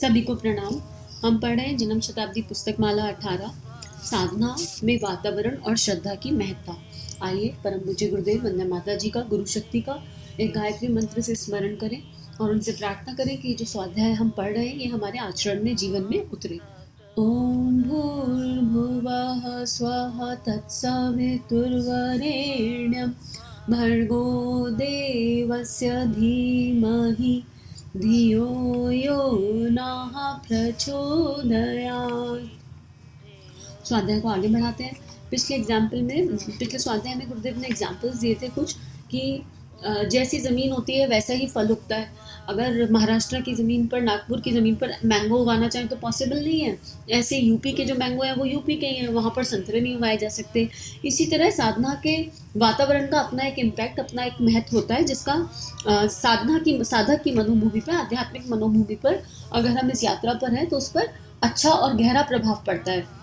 सभी को प्रणाम। हम पढ़ रहे हैं जन्म शताब्दी पुस्तक माला 18 साधना में वातावरण और श्रद्धा की महत्ता। आइए परम पूज्य गुरुदेव वंदना माता जी का गुरु शक्ति का एक गायत्री मंत्र से स्मरण करें और उनसे प्रार्थना करें कि जो स्वाध्याय हम पढ़ रहे हैं ये हमारे आचरण में जीवन में उतरे। ओम भूर्भुवः स्वः तत्सवितुर्वरेण्यं भर्गो देवस्य धीमहि धियो यो नः प्रचोदयात्। स्वाध्याय को आगे बढ़ाते हैं। पिछले स्वाध्याय में गुरुदेव ने एग्जाम्पल्स दिए थे कुछ कि जैसी ज़मीन होती है वैसा ही फल उगता है। अगर महाराष्ट्र की ज़मीन पर, नागपुर की ज़मीन पर मैंगो उगाना चाहें तो पॉसिबल नहीं है। ऐसे यूपी के जो मैंगो है वो यूपी के ही हैं, वहाँ पर संतरे नहीं उगाए जा सकते। इसी तरह साधना के वातावरण का अपना एक इम्पैक्ट, अपना एक महत्व होता है जिसका साधक की मनोभूमि पर, आध्यात्मिक मनोभूमि पर अगर हम इस यात्रा पर हैं तो उस पर अच्छा और गहरा प्रभाव पड़ता है।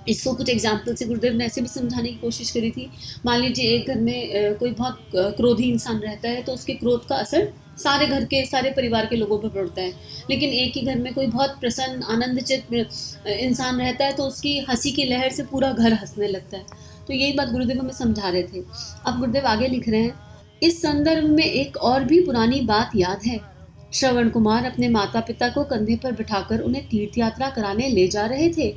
इसको कुछ एग्जाम्पल से गुरुदेव ने ऐसे भी समझाने की कोशिश करी थी। मान लीजिए एक घर में कोई बहुत क्रोधी इंसान रहता है तो उसके क्रोध का असर सारे घर के, सारे परिवार के लोगों पर पड़ता है। लेकिन एक ही घर में कोई बहुत प्रसन्न, आनंदचित इंसान रहता है तो उसकी हंसी की लहर से पूरा घर हंसने लगता है। तो यही बात गुरुदेव हमें समझा रहे थे। अब गुरुदेव आगे लिख रहे हैं, इस संदर्भ में एक और भी पुरानी बात याद है। श्रवण कुमार अपने माता पिता को कंधे पर बिठाकर उन्हें तीर्थ यात्रा कराने ले जा रहे थे।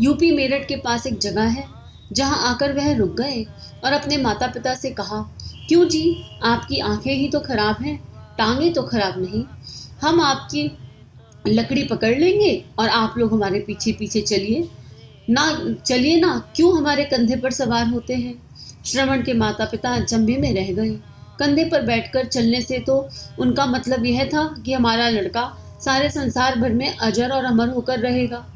यूपी मेरठ के पास एक जगह है जहां आकर वह रुक गए और अपने माता पिता से कहा, क्यों जी, आपकी आंखें ही तो खराब हैं, टांगे तो खराब नहीं। हम आपकी लकड़ी पकड़ लेंगे और आप लोग हमारे पीछे पीछे चलिए ना, क्यों हमारे कंधे पर सवार होते हैं। श्रवण के माता पिता अचंभे में रह गए। कंधे पर बैठकर चलने से तो उनका मतलब यह था कि हमारा लड़का सारे संसार भर में अजर और अमर होकर रहेगा,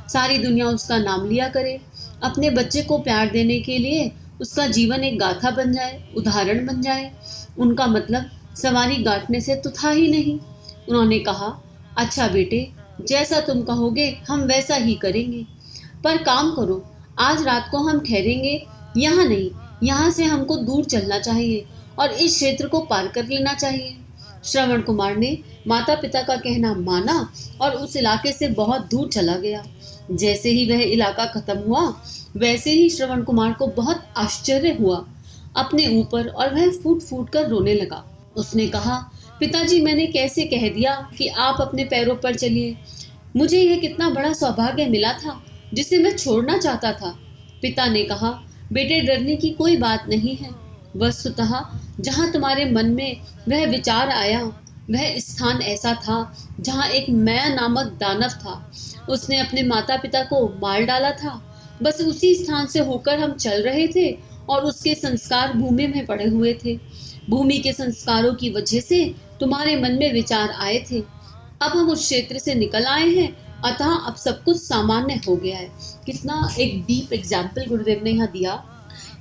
सारी दुनिया उसका नाम लिया करे, अपने बच्चे को प्यार देने के लिए उसका जीवन एक गाथा बन जाए, उदाहरण बन जाए। उनका मतलब सवारी गांठने से तो था ही नहीं। उन्होंने कहा, अच्छा बेटे, जैसा तुम कहोगे हम वैसा ही करेंगे, पर काम करो, आज रात को हम ठहरेंगे यहाँ नहीं, यहाँ से हमको दूर चलना चाहिए और इस क्षेत्र को पार कर लेना चाहिए। श्रवण कुमार ने माता पिता का कहना माना और उस इलाके से बहुत दूर चला गया। जैसे ही वह इलाका खत्म हुआ वैसे ही श्रवण कुमार को बहुत आश्चर्य हुआ अपने ऊपर और वह फूट फूट कर रोने लगा। उसने कहा, पिताजी, मैंने कैसे कह दिया कि आप अपने पैरों पर चलिए। मुझे यह कितना बड़ा सौभाग्य मिला था जिसे मैं छोड़ना चाहता था। पिता ने कहा, बेटे, डरने की कोई बात नहीं है। वस्तुतः जहाँ तुम्हारे मन में वह विचार आया वह स्थान ऐसा था जहाँ एक मैं नामक दानव था। उसने अपने माता पिता को मार डाला था। बस उसी स्थान से होकर हम चल रहे थे और उसके संस्कार भूमि में पड़े हुए थे। भूमि के संस्कारों की वजह से तुम्हारे मन में विचार आए थे। अब हम उस क्षेत्र से निकल आए हैं, अतः अब सब कुछ सामान्य हो गया है। कितना एक डीप एग्जाम्पल गुरुदेव ने यहाँ दिया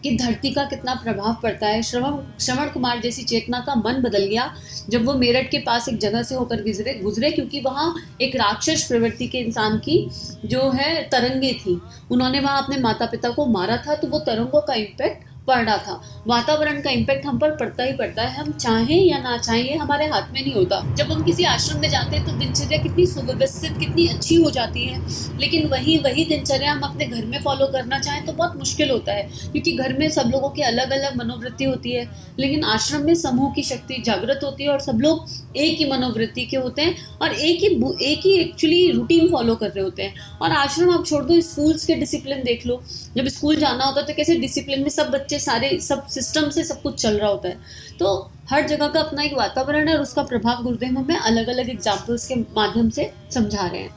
कि धरती का कितना प्रभाव पड़ता है। श्रवण कुमार जैसी चेतना का मन बदल गया जब वो मेरठ के पास एक जगह से होकर गुजरे क्योंकि वहाँ एक राक्षस प्रवृत्ति के इंसान की जो है तरंगे थी। उन्होंने वहाँ अपने माता पिता को मारा था, तो वो तरंगों का इम्पैक्ट पड़ रहा था। वातावरण का इम्पैक्ट हम पर पड़ता ही पड़ता है, हम चाहें या ना चाहें, ये हमारे हाथ में नहीं होता। जब हम किसी आश्रम में जाते हैं तो दिनचर्या कितनी सुव्यवस्थित, कितनी अच्छी हो जाती है, लेकिन वही दिनचर्या हम अपने घर में फॉलो करना चाहें तो बहुत मुश्किल होता है, क्योंकि घर में सब लोगों की अलग अलग मनोवृत्ति होती है। लेकिन आश्रम में समूह की शक्ति जागृत होती है और सब लोग एक ही मनोवृत्ति के होते हैं और एक ही एक्चुअली रूटीन फॉलो कर रहे होते हैं। और आश्रम आप छोड़ दो, स्कूल्स के डिसिप्लिन देख लो। जब स्कूल जाना होता है तो कैसे डिसिप्लिन में सब बच्चे सारे सब सिस्टम से सब कुछ चल रहा होता है। तो हर जगह का अपना एक वातावरण है और उसका प्रभाव गुरुदेव हमें अलग अलग एग्जाम्पल्स के माध्यम से समझा रहे हैं।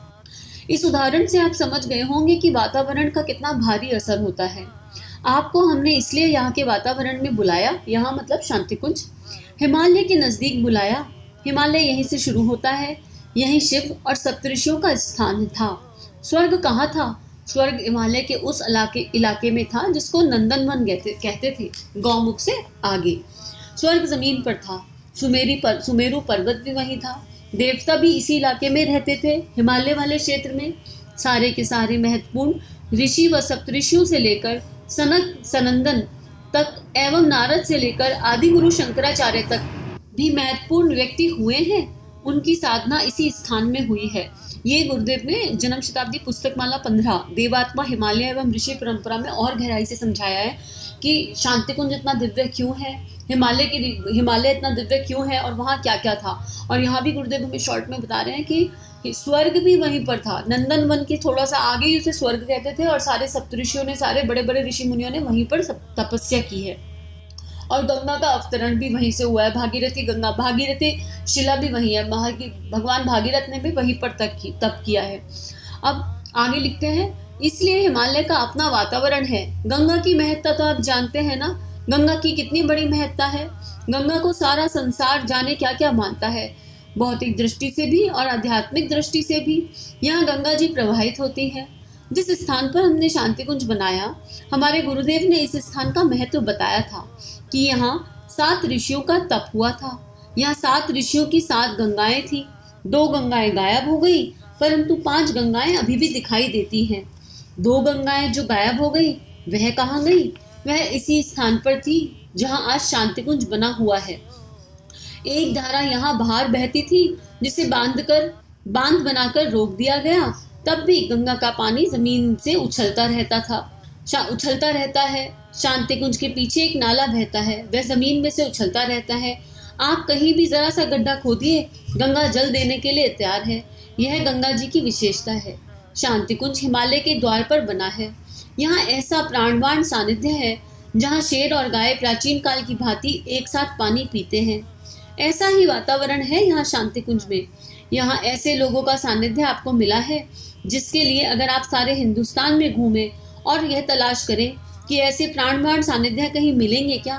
इस उदाहरण से आप समझ गए होंगे कि वातावरण का कितना भारी असर होता है। आपको हमने इसलिए यहाँ के वातावरण में बुलाया, यहाँ मतलब शांतिकुंज, हिमालय के नजदीक बुलाया। हिमालय यहीं से शुरू होता है, यहीं शिव और सप्तऋषियों का स्थान था। स्वर्ग कहाँ था? स्वर्ग हिमालय के उस इलाके में था जिसको नंदनवन कहते थे, गौमुख से आगे। स्वर्ग जमीन पर था। सुमेरु पर्वत भी वहीं था। देवता भी इसी इलाके में रहते थे। हिमालय वाले क्षेत्र में सारे के सारे महत्वपूर्ण ऋषि व सप्तऋषियों से लेकर सनक सनंदन तक एवं नारद से लेकर आदि गुरु शंकराचार्य तक भी महत्वपूर्ण व्यक्ति हुए हैं। उनकी साधना इसी स्थान में हुई है। ये गुरुदेव ने जन्म शताब्दी पुस्तक माला 15 देवात्मा हिमालय एवं ऋषि परंपरा में और गहराई से समझाया है कि शांति कुंज इतना दिव्य क्यों है, हिमालय इतना दिव्य क्यों है और वहाँ क्या क्या था। और यहाँ भी गुरुदेव हमें शॉर्ट में बता रहे हैं कि स्वर्ग भी वहीं पर था, नंदन वन के थोड़ा सा आगे ही उसे स्वर्ग कहते थे, और सारे सप्तऋषियों ने, सारे बड़े बड़े ऋषि मुनियों ने वहीं पर तपस्या की है। और गंगा का अवतरण भी वहीं से हुआ है, भागीरथी गंगा, भागीरथी शिला भी वहीं है, भगवान भागीरथ ने भी वहीं पर तप किया है। अब आगे लिखते हैं, इसलिए हिमालय का अपना वातावरण है। गंगा की महत्ता तो आप जानते हैं ना, गंगा की कितनी बड़ी महत्ता है। गंगा को सारा संसार जाने क्या क्या मानता है, भौतिक दृष्टि से भी और आध्यात्मिक दृष्टि से भी। यहाँ गंगा जी प्रवाहित होती है। जिस स्थान पर हमने शांति कुंज बनाया, हमारे गुरुदेव ने इस स्थान का महत्व बताया था कि यहाँ 7 ऋषियों का तप हुआ था। यहाँ 7 ऋषियों की 7 गंगाएं थी। 2 गंगाएं गायब हो गई, परंतु 5 गंगाएं अभी भी दिखाई देती हैं। 2 गंगाएं जो गायब हो गई वह कहाँ गई? वह इसी स्थान पर थी जहाँ आज शांति कुंज बना हुआ है। एक धारा यहाँ बाहर बहती थी, जिसे बांध बनाकर रोक दिया गया, तब भी गंगा का पानी जमीन से उछलता रहता है। शांति कुंज के पीछे एक नाला बहता है, वह जमीन में से उछलता रहता है। आप कहीं भी जरा सा गड्ढा खोदिए, गंगा जल देने के लिए तैयार है। यह गंगा जी की विशेषता है। शांति कुंज हिमालय के द्वार पर बना है। यहाँ ऐसा प्राणवान सानिध्य है जहाँ शेर और गाय प्राचीन काल की भांति एक साथ पानी पीते हैं। ऐसा ही वातावरण है यहाँ शांति कुंज में। यहाँ ऐसे लोगों का सानिध्य आपको मिला है जिसके लिए अगर आप सारे हिंदुस्तान में घूमें और यह तलाश करें कि ऐसे प्राणवान सानिध्य कहीं मिलेंगे क्या।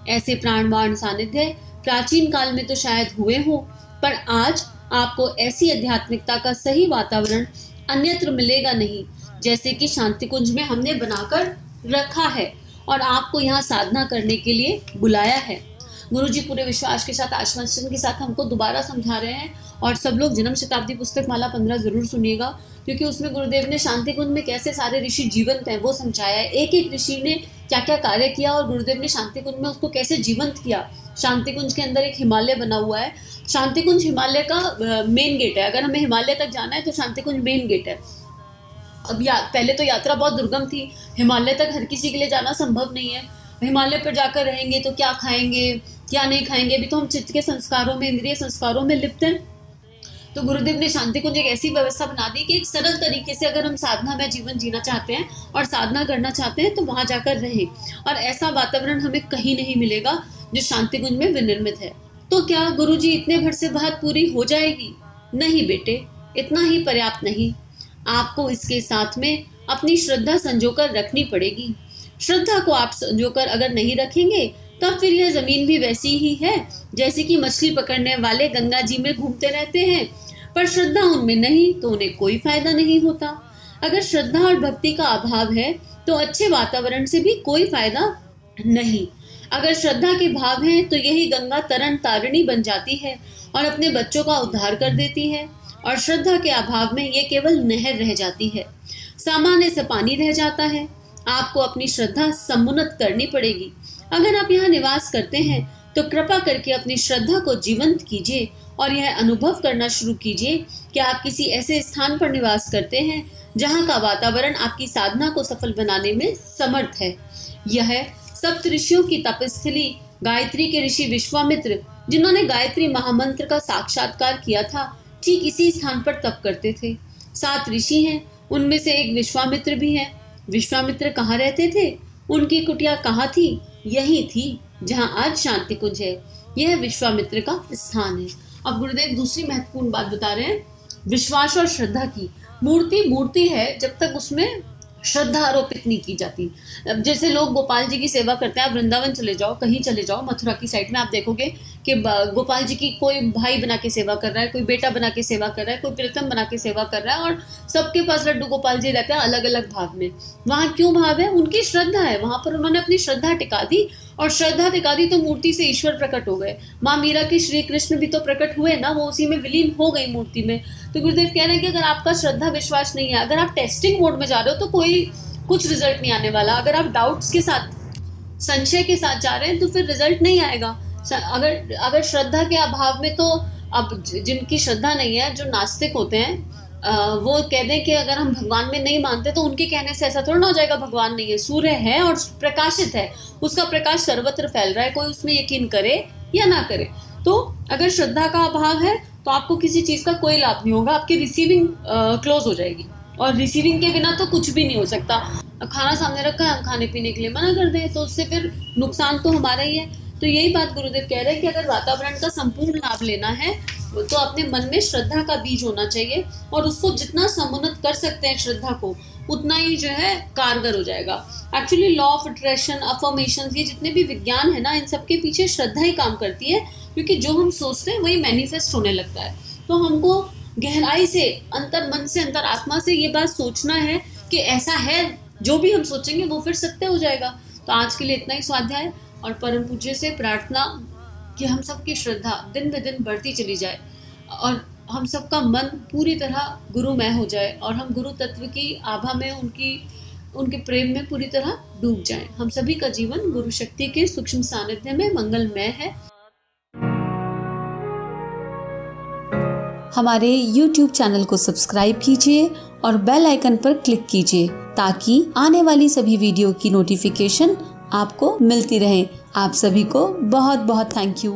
ऐसे प्राणवान सानिध्य प्राचीन काल में तो शायद हुए हो, पर आज आपको ऐसी आध्यात्मिकता का सही वातावरण अन्यत्र मिलेगा नहीं, जैसे कि शांति कुंज में हमने बनाकर रखा है और आपको यहाँ साधना करने के लिए बुलाया है। गुरुजी पूरे विश्वास के साथ, आश्वासन के साथ हमको दोबारा समझा रहे हैं, और सब लोग जन्म शताब्दी पुस्तक माला 15 जरूर सुनिएगा, क्योंकि उसमें गुरुदेव ने शांति कुंज में कैसे सारे ऋषि जीवंत हैं वो समझाया है। एक एक ऋषि ने क्या क्या कार्य किया और गुरुदेव ने शांति कुंज में उसको कैसे जीवंत किया। शांति कुंज के अंदर एक हिमालय बना हुआ है। शांति कुंज हिमालय का मेन गेट है। अगर हमें हिमालय तक जाना है तो शांति कुंज मेन गेट है। अब पहले तो यात्रा बहुत दुर्गम थी, हिमालय तक हर किसी के लिए जाना संभव नहीं है। हिमालय पर जाकर रहेंगे तो क्या खाएंगे क्या नहीं खाएंगे, अभी तो हम चित्त के संस्कारों में, इंद्रिय संस्कारों में लिप्त हैं। तो गुरुदेव ने शांति कुंज एक ऐसी व्यवस्था बना दी कि एक सरल तरीके से अगर हम साधना में जीवन जीना चाहते हैं और साधना करना चाहते हैं तो वहां जाकर रहें, और ऐसा वातावरण हमें कहीं नहीं मिलेगा जो शांति कुंज में विनिर्मित है। तो क्या गुरुजी इतने भर से बात पूरी हो जाएगी? नहीं बेटे, इतना ही पर्याप्त नहीं। आपको इसके साथ में अपनी श्रद्धा संजोकर रखनी पड़ेगी। श्रद्धा को आप संजोकर अगर नहीं रखेंगे तब फिर यह जमीन भी वैसी ही है जैसे कि मछली पकड़ने वाले गंगा जी में घूमते रहते हैं, पर श्रद्धा उनमें नहीं तो उन्हें कोई फायदा नहीं होता। अगर श्रद्धा और भक्ति का अभाव है तो अच्छे वातावरण से भी कोई फायदा नहीं। अगर श्रद्धा के भाव है तो यही गंगा तरन तारिणी बन जाती है और अपने बच्चों का उद्धार कर देती है, और श्रद्धा के अभाव में ये केवल नहर रह जाती है, सामान्य से पानी रह जाता है। आपको अपनी श्रद्धा समुन्नत करनी पड़ेगी। अगर आप यहाँ निवास करते हैं तो कृपा करके अपनी श्रद्धा को जीवंत कीजिए और यह अनुभव करना शुरू कीजिए कि आप किसी ऐसे स्थान पर निवास करते हैं जहाँ का वातावरण आपकी साधना को सफल बनाने में समर्थ है। यह सप्त ऋषियों की तपस्थली गायत्री के ऋषि विश्वामित्र, जिन्होंने गायत्री महामंत्र का साक्षात्कार किया था, ठीक इसी स्थान पर तप करते थे। 7 ऋषि हैं, उनमें से एक विश्वामित्र भी है। विश्वामित्र कहाँ रहते थे? उनकी कुटिया कहाँ थी? यही थी जहाँ आज शांति कुंज है। यह विश्वामित्र का स्थान है। अब गुरुदेव दूसरी महत्वपूर्ण बात बता रहे हैं, विश्वास और श्रद्धा की। मूर्ति है जब तक उसमें श्रद्धा आरोपित नहीं की जाती। जैसे लोग गोपाल जी की सेवा करते हैं, आप वृंदावन चले जाओ, कहीं चले जाओ, मथुरा की साइड में आप देखोगे कि गोपाल जी की कोई भाई बना के सेवा कर रहा है, कोई बेटा बना के सेवा कर रहा है, कोई प्रीतम बना के सेवा कर रहा है, और सबके पास लड्डू गोपाल जी रहते हैं अलग अलग भाव में। वहाँ क्यों भाव है? उनकी श्रद्धा है। वहां पर उन्होंने अपनी श्रद्धा टिका दी, और श्रद्धा टिका दी तो मूर्ति से ईश्वर प्रकट हो गए। माँ मीरा के श्री कृष्ण भी तो प्रकट हुए ना, वो उसी में विलीन हो गई मूर्ति में। तो गुरुदेव कह रहे हैं कि अगर आपका श्रद्धा विश्वास नहीं है, अगर आप टेस्टिंग मोड में जा रहे हो तो कोई कुछ रिजल्ट नहीं आने वाला। अगर आप डाउट्स के साथ, संशय के साथ जा रहे हैं तो फिर रिजल्ट नहीं आएगा। अगर श्रद्धा के अभाव में, तो अब जिनकी श्रद्धा नहीं है, जो नास्तिक होते हैं, वो कह दें कि अगर हम भगवान में नहीं मानते तो उनके कहने से ऐसा थोड़ा ना हो जाएगा भगवान नहीं है। सूर्य है और प्रकाशित है, उसका प्रकाश सर्वत्र फैल रहा है, कोई उसमें यकीन करे या ना करे। तो अगर श्रद्धा का अभाव है तो आपको किसी चीज का कोई लाभ नहीं होगा, आपकी रिसीविंग क्लोज हो जाएगी, और रिसीविंग के बिना तो कुछ भी नहीं हो सकता। खाना सामने रखा है, हम खाने पीने के लिए मना कर दें तो उससे फिर नुकसान तो हमारा ही है। तो यही बात गुरुदेव कह रहे हैं कि अगर वातावरण का संपूर्ण लाभ लेना है तो अपने मन में श्रद्धा का बीज होना चाहिए, और उसको जितना समुन्नत कर सकते हैं श्रद्धा को, उतना ही जो है कारगर हो जाएगा। Actually law of attraction, affirmation, ये जितने भी विज्ञान है ना, इन सबके पीछे श्रद्धा ही काम करती है, क्योंकि जो हम सोचते हैं वही मैनिफेस्ट होने लगता है। तो हमको गहराई से, अंतर मन से, अंतर आत्मा से ये बात सोचना है कि ऐसा है, जो भी हम सोचेंगे वो फिर सत्य हो जाएगा। तो आज के लिए इतना ही स्वाध्याय, और परम पूज्य से प्रार्थना कि हम सबकी श्रद्धा दिन ब दिन बढ़ती चली जाए, और हम सबका मन पूरी तरह गुरुमय हो जाए, और हम गुरु तत्व की आभा में, उनके प्रेम में पूरी तरह डूब जाएं। हम सभी का जीवन गुरु शक्ति के सूक्ष्म सानिध्य में मंगलमय है। हमारे YouTube चैनल को सब्सक्राइब कीजिए और बेल आइकन पर क्लिक कीजिए ताकि आने वाली सभी वीडियो की नोटिफिकेशन आपको मिलती रहे। आप सभी को बहुत बहुत थैंक यू।